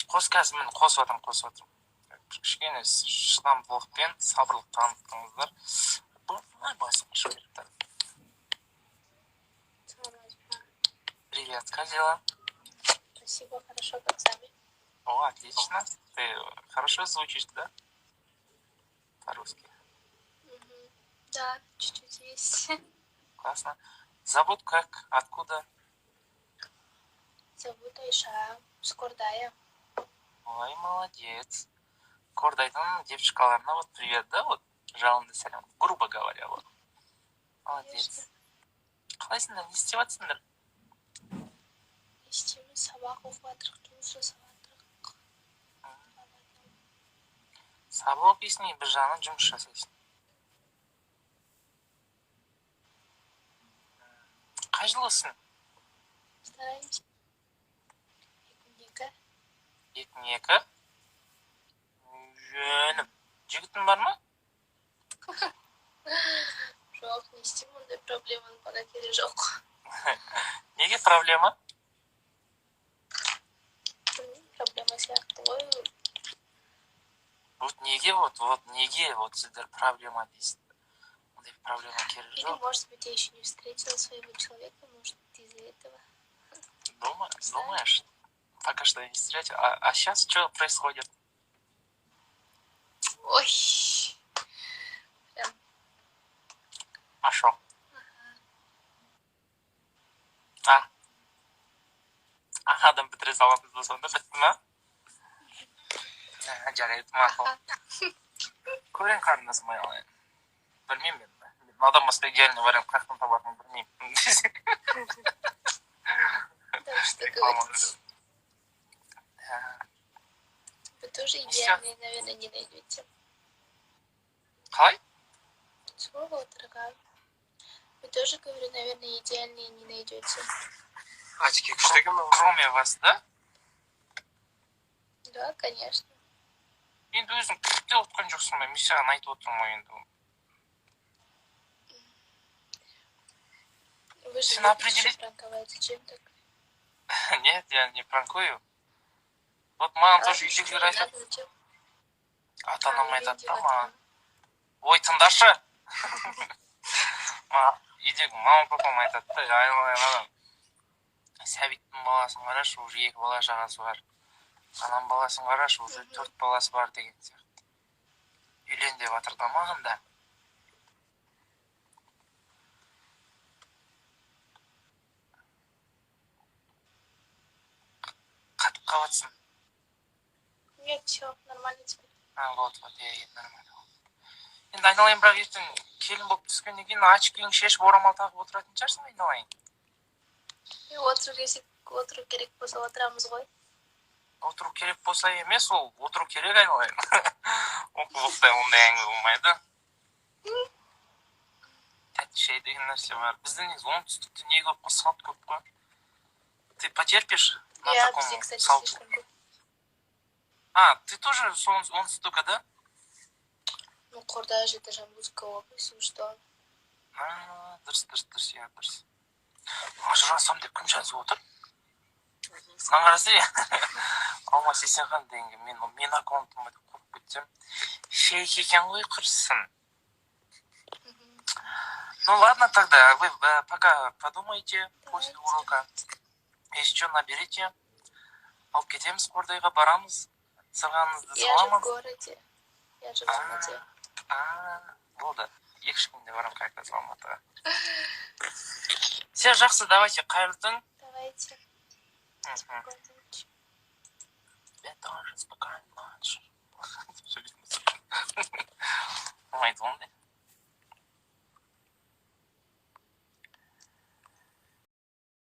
қазір міне қосып отырмын. Кішкене шыдамдылықпен сабырлық танытыңыздар. Бұлай басым шықты. Привет, как дела? Спасибо, хорошо, как сами? О, отлично. Ты хорошо звучишь, да? По-русски. Да, чуть-чуть есть. Классно. Зовут как? Откуда? Зовут Айша, с Кордая. Ой, молодец. Кордайдың девочкаларына вот привет, да, вот жалынды сәлем, грубо говоря, вот. Молодец. Қалайсыңдар, не істеп жатсыңдар? Не істейміз, сабақ оқып жатырмық, жұмыс жасап жатырмық. Сабақ оқисың, бір жағынан жұмыс жасайсың. Қай жылғысың? Стараемся. 2002. 2002? Жөнім. Жігітің бар ма? Жоқ, не істеймін, ондай проблеманың пока келе жоқ. Неге проблема? Проблема сияқты ғой. Вот неге, неге сіздер проблема дейсіздер? Ондай проблема керек жоқ. Или, может быть, я еще не встретила своего человека, может, из-за этого. Думаешь? Пока что не встретил. А сейчас что происходит? Ой. А шо? Адам бітіре саламыз да сонда бітті ма? Жарайды, мақұл. Көрен қарындасым айналайын. Білмеймін мен. Адам басқа идеальный вариант қаяқтан табатынын білмеймін. Да, что говорить. Вы тоже идеальные, наверное, не найдете. Қалай? Слово дорогая. Вы тоже, говорю, наверное, идеальные не найдете. Очки күштігі ме? Кроме вас, да? Да, конечно. Енді өзің деп отқан жоқсың ба? Мен саған айтып отырмын ғой енді. Вы же любите пранковать, зачем так? Нет, я не пранкую. Вот маған тоже үйдегілер айтады. Ата-анам айтады да маған. Ой, тыңдашы. Үйдегі мама папам айтады да, айналайын. Сәбиттің баласын қарашы, уже 2 бала шағасы бар. Анам баласын қарашы, уже 4 баласы бар деген сияқты. Үйлен деп жатыр да маған да. Қатып қалатсың. Нет, все, нормально теперь. Вот, я нормально. Енді айналайын, бірақ ертең келін болып түскеннен кейін очкиң шешіп орамал тағып отыратын шығарсың, айналайын. Отыру керек болса отырамыз ғой. Отыру керек болса емес, ол отыру керек, айналайын. Оқулықта ондай әңгіме болмайды. Тәтті шай деген нәрсе бар. Біздің оңтүстікте не көп қой, салт көп қой. Ты потерпишь? Я, бізде, кстати, слишком көп. Ты тоже оңтүстігі, да? Ну, Қордай же, это Жамбылская область, ну что? Дұрыс, я дұрыс. Ажырасам деп кім жазып отыр? Саған қарасы я? Алмас Есенхан дегенге мен аккаунтыма деп қойып кетсем. Фейк екен ғой құрсын. Ну ладно тогда, вы пока подумайте после урока. Если что, наберите. Алып кетеміз, Қордайға барамыз. Сырғаныңызды Я же в саламыз. городе. Я же в Алмате. Болды. 2 күнде барам қайтып Алматыға. Все, жақсы, давайте, қайырлы түн. Давайте. Спокойной ночи. Я тоже спокойной ночи.